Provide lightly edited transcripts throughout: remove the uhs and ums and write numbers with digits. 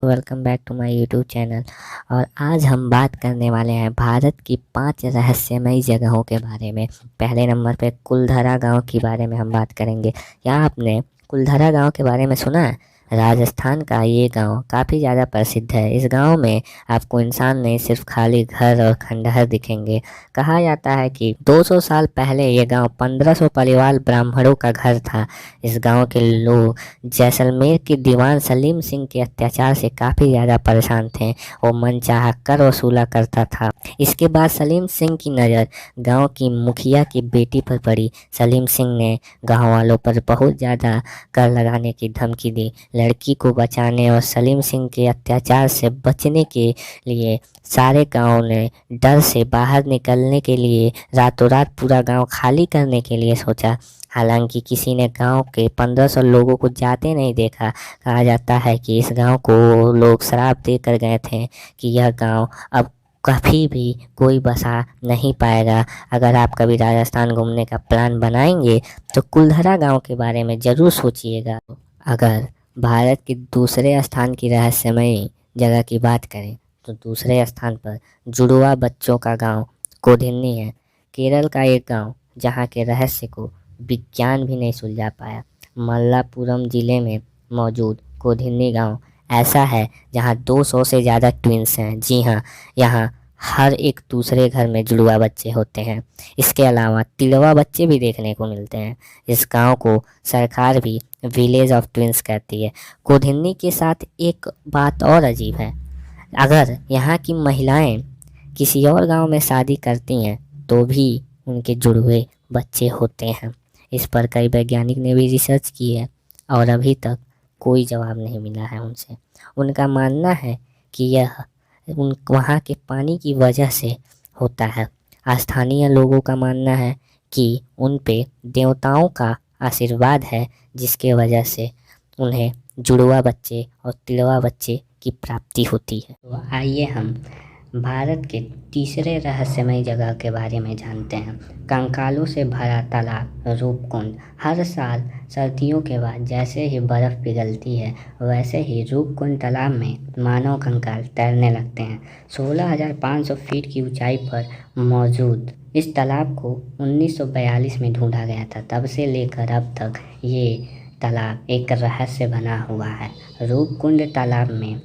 Welcome back to my YouTube channel. और आज हम बात करने वाले हैं भारत की 5 रहस्यमयी जगहों के बारे में। पहले नंबर पे कुलधरा गांव के बारे में हम बात करेंगे। क्या आपने कुलधरा गांव के बारे में सुना है? राजस्थान का ये गांव काफ़ी ज़्यादा प्रसिद्ध है। इस गांव में आपको इंसान नहीं सिर्फ खाली घर और खंडहर दिखेंगे। कहा जाता है कि 200 साल पहले ये गांव 1500 परिवार ब्राह्मणों का घर था। इस गांव के लोग जैसलमेर के दीवान सलीम सिंह के अत्याचार से काफ़ी ज़्यादा परेशान थे। वो मनचाहा कर वसूला करता था। इसके बाद सलीम सिंह की नज़र गांव की मुखिया की बेटी पर पड़ी। सलीम सिंह ने गांव वालों पर बहुत ज़्यादा कर लगाने की धमकी दी। लड़की को बचाने और सलीम सिंह के अत्याचार से बचने के लिए सारे गांव ने डर से बाहर निकलने के लिए रातों रात पूरा गांव खाली करने के लिए सोचा। हालांकि किसी ने गांव के 1500 लोगों को जाते नहीं देखा। कहा जाता है कि इस गांव को लोग श्राप देकर गए थे कि यह गांव अब कभी भी कोई बसा नहीं पाएगा। अगर आप कभी राजस्थान घूमने का प्लान बनाएंगे तो कुलधरा गांव के बारे में ज़रूर सोचिएगा। अगर भारत के दूसरे स्थान की रहस्यमयी जगह की बात करें तो दूसरे स्थान पर जुड़वा बच्चों का गांव कोडिन्नी है। केरल का एक गांव जहां के रहस्य को विज्ञान भी नहीं सुलझा पाया। मल्लापुरम जिले में मौजूद कोडिन्नी गांव ऐसा है जहां 200 से ज़्यादा ट्विंस हैं। जी हाँ, यहाँ हर एक दूसरे घर में जुड़वा बच्चे होते हैं। इसके अलावा तिड़वा बच्चे भी देखने को मिलते हैं। इस गांव को सरकार भी विलेज ऑफ ट्विंस कहती है। कोडिन्नी के साथ एक बात और अजीब है। अगर यहाँ की महिलाएं किसी और गांव में शादी करती हैं तो भी उनके जुड़वे बच्चे होते हैं। इस पर कई वैज्ञानिक ने भी रिसर्च की है और अभी तक कोई जवाब नहीं मिला है उनसे। उनका मानना है कि यह वहाँ के पानी की वजह से होता है। स्थानीय लोगों का मानना है कि उन पे देवताओं का आशीर्वाद है, जिसके वजह से उन्हें जुड़वा बच्चे और तिड़वा बच्चे की प्राप्ति होती है। तो आइए हम भारत के तीसरे रहस्यमय जगह के बारे में जानते हैं। कंकालों से भरा तालाब रूपकुंड। हर साल सर्दियों के बाद जैसे ही बर्फ़ पिघलती है वैसे ही रूपकुंड तालाब में मानव कंकाल तैरने लगते हैं। 16,500 फीट की ऊंचाई पर मौजूद इस तालाब को 1942 में ढूंढा गया था। तब से लेकर अब तक ये तालाब एक रहस्य बना हुआ है। रूपकुंड तालाब में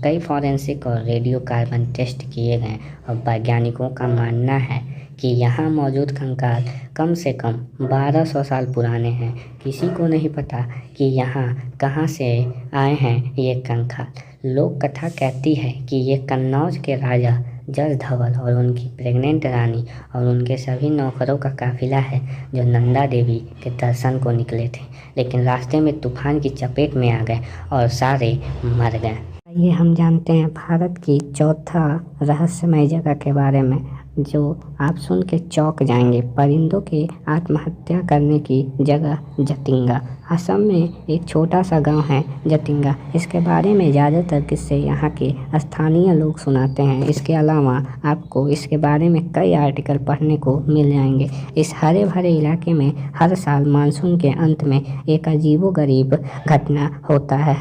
कई फॉरेंसिक और रेडियो कार्बन टेस्ट किए गए और वैज्ञानिकों का मानना है कि यहाँ मौजूद कंकाल कम से कम 1200 साल पुराने हैं। किसी को नहीं पता कि यहाँ कहाँ से आए हैं ये कंकाल। लोक कथा कहती है कि ये कन्नौज के राजा जस धवल और उनकी प्रेग्नेंट रानी और उनके सभी नौकरों का काफिला है जो नंदा देवी के दर्शन को निकले थे, लेकिन रास्ते में तूफान की चपेट में आ गए और सारे मर गए। ये हम जानते हैं भारत की चौथा रहस्यमय जगह के बारे में, जो आप सुन के चौंक जाएंगे। परिंदों के आत्महत्या करने की जगह जतिंगा। असम में एक छोटा सा गांव है जतिंगा। इसके बारे में ज़्यादातर किस्से यहाँ के स्थानीय लोग सुनाते हैं। इसके अलावा आपको इसके बारे में कई आर्टिकल पढ़ने को मिल जाएंगे। इस हरे भरे इलाके में हर साल मानसून के अंत में एक अजीबोगरीब घटना होता है।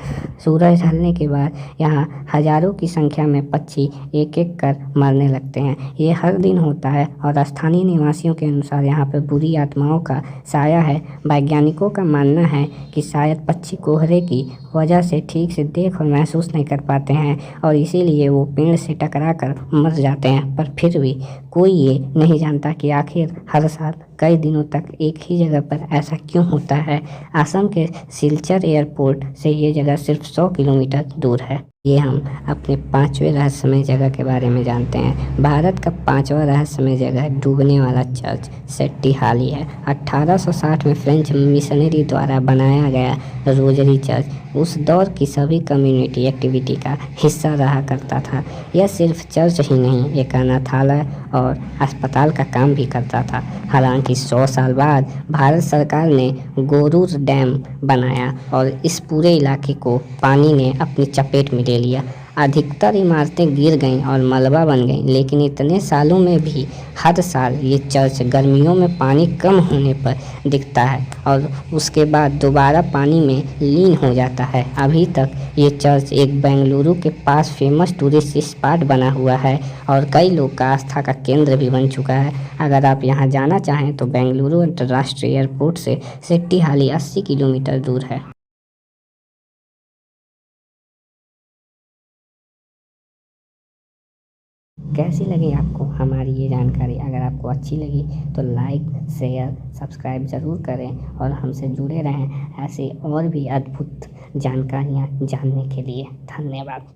सूरज ढलने के बाद यहाँ हजारों की संख्या में पक्षी एक एक कर मरने लगते हैं। ये हर दिन होता है और स्थानीय निवासियों के अनुसार यहाँ पर बुरी आत्माओं का साया है। वैज्ञानिकों का मानना है कि शायद पक्षी कोहरे की वजह से ठीक से देख और महसूस नहीं कर पाते हैं और इसीलिए वो पेड़ से टकराकर मर जाते हैं। पर फिर भी कोई ये नहीं जानता कि आखिर हर साल कई दिनों तक एक ही जगह पर ऐसा क्यों होता है। असम के सिलचर एयरपोर्ट से ये जगह सिर्फ 100 किलोमीटर दूर है। ये हम अपने 5वें रहस्यमय जगह के बारे में जानते हैं। भारत का 5वां रहस्यमय जगह डूबने वाला चर्च सेट्टी हाली है। 1860 में फ्रेंच मिशनरी द्वारा बनाया गया रोजरी चर्च उस दौर की सभी कम्युनिटी एक्टिविटी का हिस्सा रहा करता था। यह सिर्फ चर्च ही नहीं, एक अनाथालय और अस्पताल का काम भी करता था। हालांकि 100 साल बाद भारत सरकार ने गोरूर डैम बनाया और इस पूरे इलाके को पानी ने अपनी चपेट में ले लिया। अधिकतर इमारतें गिर गईं और मलबा बन गईं, लेकिन इतने सालों में भी हर साल ये चर्च गर्मियों में पानी कम होने पर दिखता है और उसके बाद दोबारा पानी में लीन हो जाता है। अभी तक ये चर्च एक बेंगलुरु के पास फेमस टूरिस्ट स्पॉट बना हुआ है और कई लोग का आस्था का केंद्र भी बन चुका है। अगर आप यहाँ जाना चाहें तो बेंगलुरु अंतर्राष्ट्रीय एयरपोर्ट से सेट्टीहाली 80 किलोमीटर दूर है। कैसी लगी आपको हमारी ये जानकारी? अगर आपको अच्छी लगी तो लाइक, शेयर, सब्सक्राइब ज़रूर करें और हमसे जुड़े रहें ऐसे और भी अद्भुत जानकारियाँ जानने के लिए। धन्यवाद।